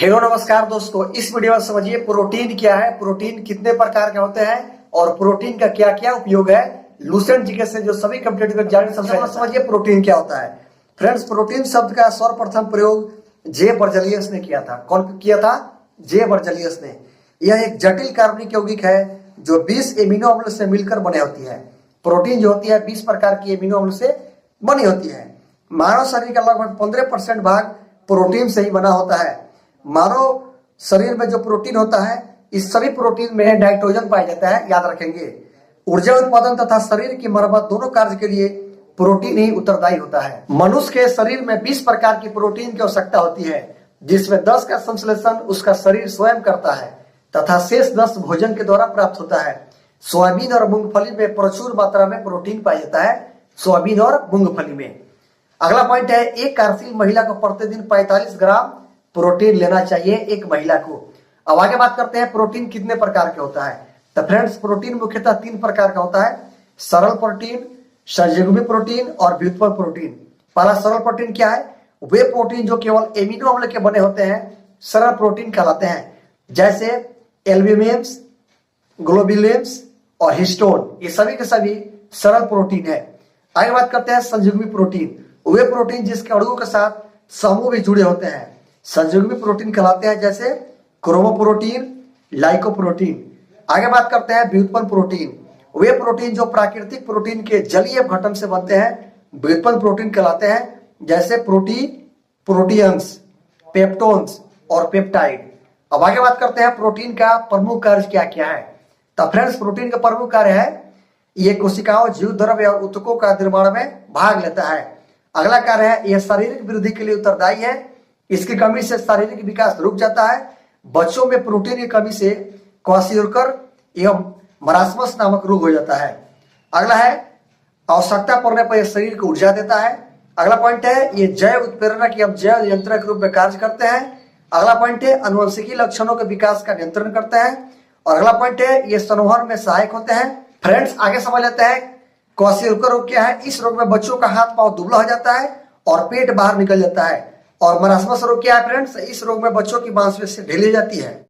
Hello नमस्कार दोस्तों, इस वीडियो में समझिए प्रोटीन क्या है, प्रोटीन कितने प्रकार के होते हैं और प्रोटीन का क्या क्या उपयोग है। लूसेंट जीके से जो सभी कॉम्पिटिटिव एग्जाम समझिए प्रोटीन क्या होता है। फ्रेंड्स, प्रोटीन शब्द का सर्वप्रथम प्रयोग जे बर्जलियस ने किया था। कौन किया था? जे बर्जलियस ने। यह एक जटिल कार्बनिक यौगिक है जो 20 एमिनो अम्ल से मिलकर बने होती है। प्रोटीन जो होती है 20 प्रकार की एमिनो अम्ल से बनी होती है। मानव शरीर का लगभग 15% भाग प्रोटीन से ही बना होता है। मानव शरीर में जो प्रोटीन होता है, इस सभी प्रोटीन में नाइट्रोजन पाया जाता है, याद रखेंगे। ऊर्जा उत्पादन तथा शरीर की मरम्मत दोनों कार्य के लिए प्रोटीन ही उत्तरदायी होता है। मनुष्य के शरीर में 20 प्रकार की प्रोटीन की आवश्यकता होती है, जिसमें 10 का संश्लेषण उसका शरीर स्वयं करता है तथा शेष 10 भोजन के द्वारा प्राप्त होता है। सोयाबीन और मूंगफली में प्रचुर मात्रा में प्रोटीन पाया जाता है। सोयाबीन और मूंगफली में। अगला पॉइंट है, एक कार्यशील महिला को प्रतिदिन 45 ग्राम प्रोटीन लेना चाहिए एक महिला को। अब आगे बात करते हैं प्रोटीन कितने प्रकार के होता है। तो फ्रेंड्स, प्रोटीन मुख्यतः 3 प्रकार का होता है: सरल प्रोटीन, संयुग्मित प्रोटीन और व्युत्पन्न प्रोटीन। पहला सरल प्रोटीन क्या है? वे प्रोटीन जो केवल एमिनो अम्ल के बने होते हैं सरल प्रोटीन कहलाते हैं, जैसे एल्ब्यूमिन्स, ग्लोबुलिन्स और हिस्टोन। ये सभी के सभी सरल प्रोटीन है। आगे बात करते हैं संयुग्मित प्रोटीन। वे प्रोटीन जिसके अणुओं के साथ समूह भी जुड़े होते हैं संयुग्मित प्रोटीन कहलाते हैं, जैसे क्रोमोप्रोटीन, लाइकोप्रोटीन। आगे बात करते हैं व्युत्पन्न प्रोटीन। वे प्रोटीन जो प्राकृतिक प्रोटीन के जलीय अपघटन से बनते हैं व्युत्पन्न प्रोटीन कहलाते हैं, जैसे प्रोटीन्स, पेप्टोन्स और पेप्टाइड। अब आगे बात करते हैं प्रोटीन का प्रमुख कार्य क्या क्या है। तो फ्रेंड्स, प्रोटीन का प्रमुख कार्य है ये कोशिकाओं, जीव द्रव्य और ऊतकों का निर्माण में भाग लेता है। अगला कार्य है यह शारीरिक वृद्धि के लिए उत्तरदायी है। इसकी कमी से शारीरिक विकास रुक जाता है। बच्चों में प्रोटीन की कमी से क्वाशियोकर एवं मरासमस नामक रोग हो जाता है। अगला है आवश्यकता पड़ने पर यह शरीर को ऊर्जा देता है। अगला पॉइंट है ये जैव उत्प्रेरक एवं जैव नियंत्रण के रूप में कार्य करते हैं। अगला पॉइंट है अनुवंशिकी लक्षणों के विकास का नियंत्रण करते हैं। और अगला पॉइंट है ये संवहन में सहायक होते हैं। फ्रेंड्स, आगे समझ लेते हैं क्वाशियोकर रोग क्या है। इस रोग में बच्चों का हाथ पांव दुबला हो जाता है और पेट बाहर निकल जाता है। और मरासमस रोग क्या है फ्रेंड्स? इस रोग में बच्चों की मांसपेशी ढीली जाती है।